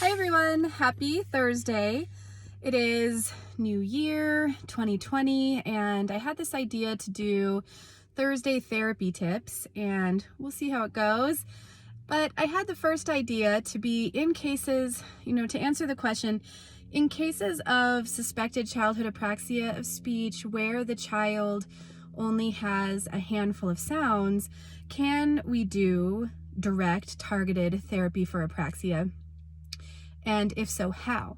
Hi everyone, happy Thursday. It is New Year 2020 and I had this idea to do Thursday therapy tips and we'll see how it goes. But I had the first idea to be in cases, to answer the question, in cases of suspected childhood apraxia of speech where the child only has a handful of sounds, can we do direct targeted therapy for apraxia? And if so, how?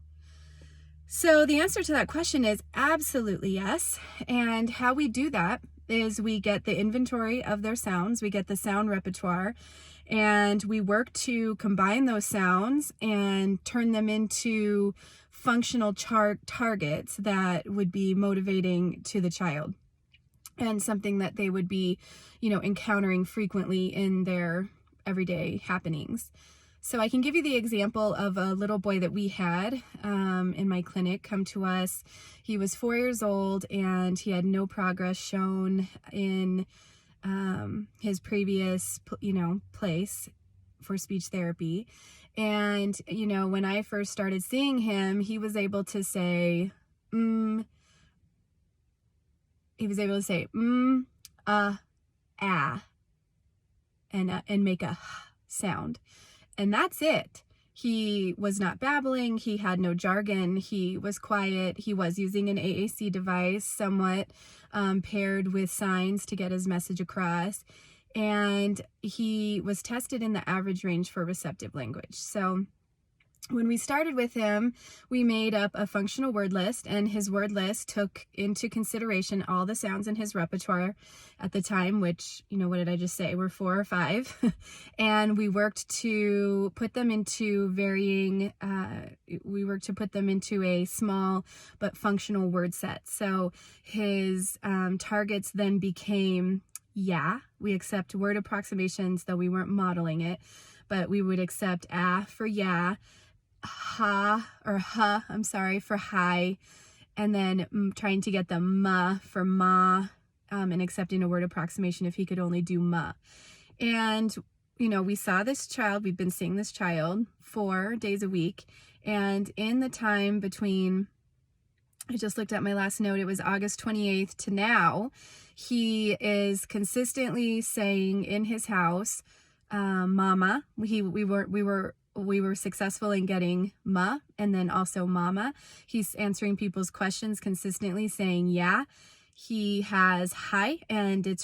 So the answer to that question is absolutely yes. And how we do that is we get the inventory of their sounds, we get the sound repertoire, and we work to combine those sounds and turn them into functional targets that would be motivating to the child and something that they would be, encountering frequently in their everyday happenings. So I can give you the example of a little boy that we had in my clinic come to us. He was 4 years old and he had no progress shown in his previous, place for speech therapy. And, when I first started seeing him, he was able to say, ah, and make a sound. And that's it. He was not babbling. He had no jargon. He was quiet. He was using an AAC device, somewhat paired with signs to get his message across. And he was tested in the average range for receptive language. So when we started with him, we made up a functional word list, and his word list took into consideration all the sounds in his repertoire at the time, which, what did I just say? Were 4 or 5. And we worked to put them into a small but functional word set. So his targets then became, we accept word approximations, though we weren't modeling it, but we would accept for yeah, for high, and then trying to get the ma for ma, and accepting a word approximation if he could only do ma. And we saw this child, we've been seeing this child 4 days a week, and in the time between, I just looked at my last note, it was August 28th to now, he is consistently saying in his house, mama. We were successful in getting ma and then also mama. He's answering people's questions consistently, saying yeah. He has hi, and he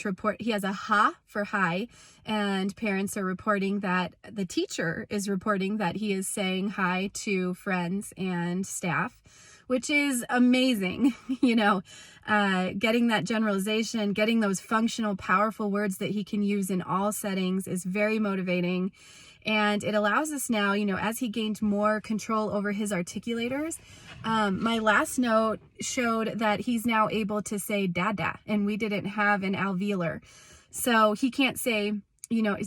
has a ha for hi, and parents are reporting that the teacher is reporting that he is saying hi to friends and staff, which is amazing. Getting that generalization, getting those functional, powerful words that he can use in all settings is very motivating. And it allows us now, as he gained more control over his articulators, my last note showed that he's now able to say dada, and we didn't have an alveolar. So he can't say,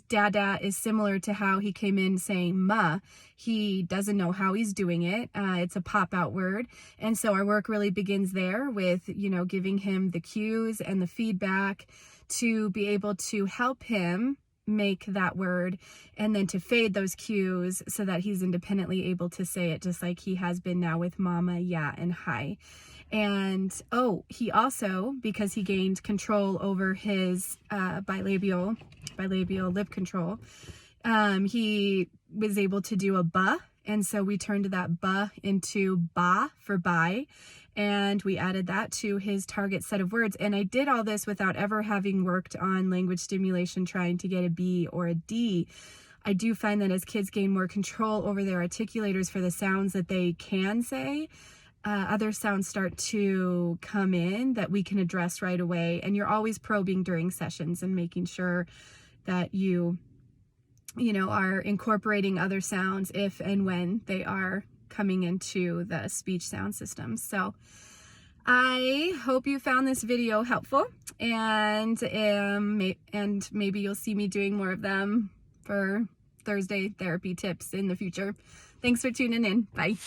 dada is similar to how he came in saying ma. He doesn't know how he's doing it. It's a pop-out word. And so our work really begins there with, giving him the cues and the feedback to be able to help him make that word, and then to fade those cues so that he's independently able to say it, just like he has been now with mama, yeah, and hi. And he also, because he gained control over his bilabial lip control, he was able to do a ba, and so we turned that ba into ba for bye, and we added that to his target set of words. And I did all this without ever having worked on language stimulation, trying to get a B or a D. I do find that as kids gain more control over their articulators for the sounds that they can say, other sounds start to come in that we can address right away. And you're always probing during sessions and making sure that you are incorporating other sounds if and when they are coming into the speech sound system. So I hope you found this video helpful, and maybe you'll see me doing more of them for Thursday therapy tips in the future. Thanks for tuning in. Bye.